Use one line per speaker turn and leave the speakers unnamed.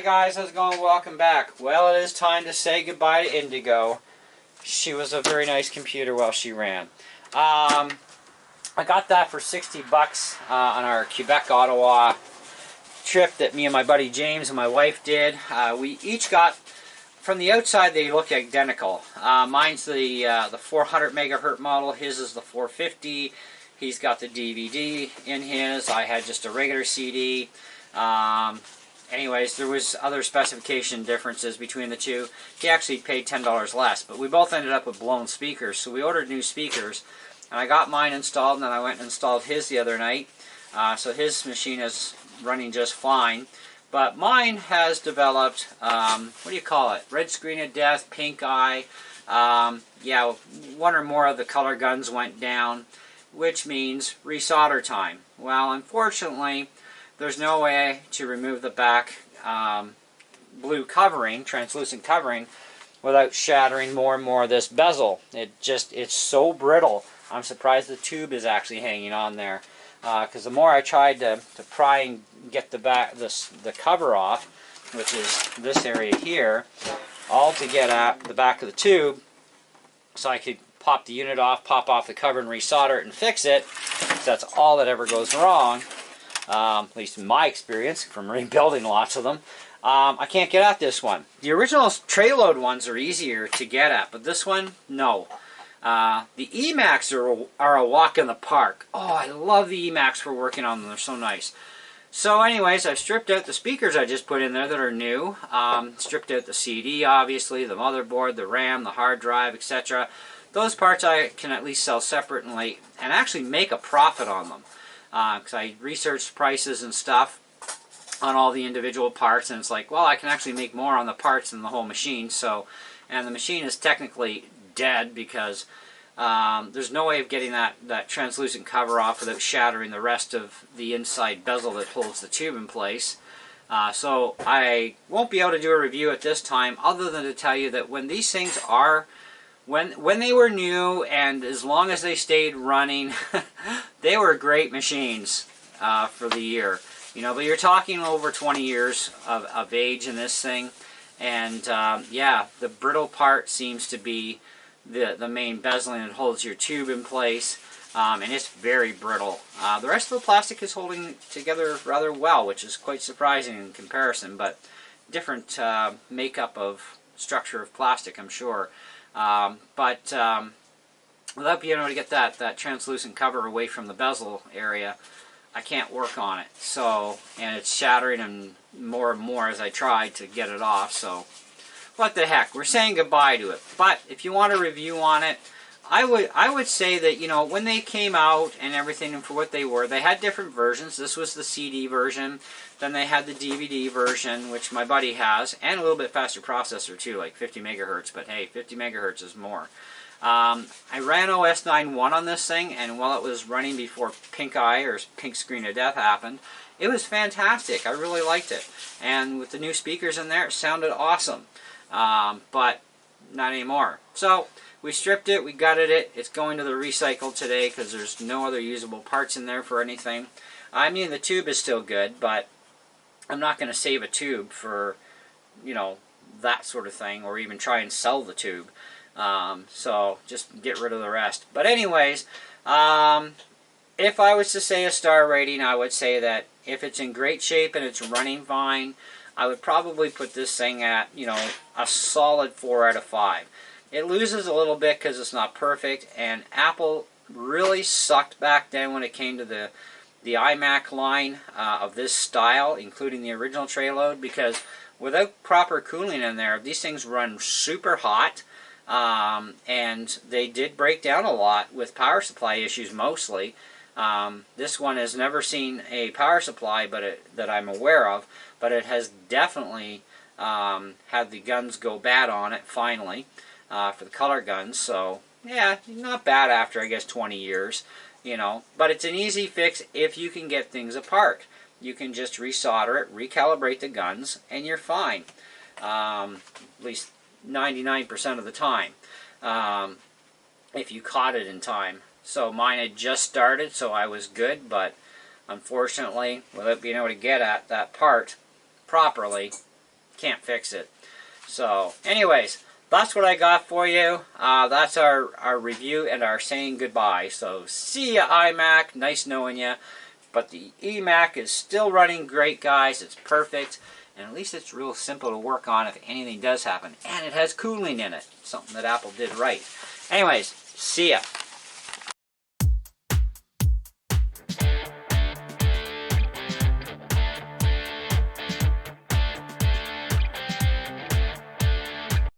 guys, how's it going? Welcome back. Well, it is time to say goodbye to Indigo. She was a very nice computer while she ran. I got that for 60 bucks on our Quebec-Ottawa trip that me and my buddy James and my wife did. We each got, from the outside they look identical. Mine's the 400 megahertz model, his is the 450. He's got the DVD in his. I had just a regular CD. Anyways, there was other specification differences between the two. He actually paid $10 less, but we both ended up with blown speakers, so we ordered new speakers. And I got mine installed, and then I went and installed his the other night. So his machine is running just fine. But mine has developed, what do you call it? Red screen of death, pink eye. Yeah, one or more of the color guns went down, which means resolder time. Well, unfortunately, there's no way to remove the back blue covering, translucent covering, without shattering more and more of this bezel. It's so brittle. I'm surprised the tube is actually hanging on there. Because the more I tried to pry and get the cover off, which is this area here, all to get at the back of the tube, so I could pop the unit off, pop off the cover and resolder it and fix it. That's all that ever goes wrong. At least in my experience, from rebuilding lots of them. I can't get at this one. The original tray load ones are easier to get at, but this one, no. The Emacs are a walk in the park. Oh, I love the Emacs for working on them. They're so nice. So anyways, I've stripped out the speakers I just put in there that are new. Stripped out the CD, obviously, the motherboard, the RAM, the hard drive, etc. Those parts I can at least sell separately and actually make a profit on them. Because I researched prices and stuff on all the individual parts, and it's like, well, I can actually make more on the parts than the whole machine. So, and the machine is technically dead because there's no way of getting that translucent cover off without shattering the rest of the inside bezel that holds the tube in place. So I won't be able to do a review at this time, other than to tell you that when these things are when they were new, and as long as they stayed running, they were great machines for the year. You know, but you're talking over 20 years of age in this thing, and yeah, the brittle part seems to be the main bezeling that holds your tube in place, and it's very brittle. The rest of the plastic is holding together rather well, which is quite surprising in comparison, but different makeup of structure of plastic, I'm sure. But without being able to get that translucent cover away from the bezel area, I can't work on it. So, and it's shattering and more as I try to get it off. So, what the heck? We're saying goodbye to it. But if you want a review on it, I would say that, you know, when they came out and everything and for what they were, they had different versions. This was the CD version. Then they had the DVD version, which my buddy has, and a little bit faster processor too, like 50 megahertz. But hey, 50 megahertz is more. I ran OS 9.1 on this thing, and while it was running before pink eye or pink screen of death happened, it was fantastic. I really liked it. And with the new speakers in there, it sounded awesome. But not anymore. So we stripped it, we gutted it. It's going to the recycle today because there's no other usable parts in there for anything. I mean, the tube is still good, but I'm not going to save a tube for, you know, that sort of thing, or even try and sell the tube. So just get rid of the rest. But anyways, if I was to say a star rating, I would say that if it's in great shape and it's running fine, I would probably put this thing at, you know, a solid 4 out of 5. It loses a little bit because it's not perfect, and Apple really sucked back then when it came to the Imac line of this style, including the original tray load, because without proper cooling in there, these things run super hot, and they did break down a lot with power supply issues mostly. This one has never seen a power supply that I'm aware of, but it has definitely had the guns go bad on it finally for the color guns. So yeah, not bad after, I guess, 20 years, you know. But it's an easy fix if you can get things apart. You can just resolder it, recalibrate the guns, and you're fine. At least 99% of the time, if you caught it in time. So mine had just started, so I was good, but unfortunately, without being able to get at that part properly, can't fix it. So, anyways, that's what I got for you. That's our review and our saying goodbye. So, see ya, Imac. Nice knowing you. But the Imac is still running great, guys. It's perfect. And at least it's real simple to work on if anything does happen. And it has cooling in it. Something that Apple did right. Anyways, see ya.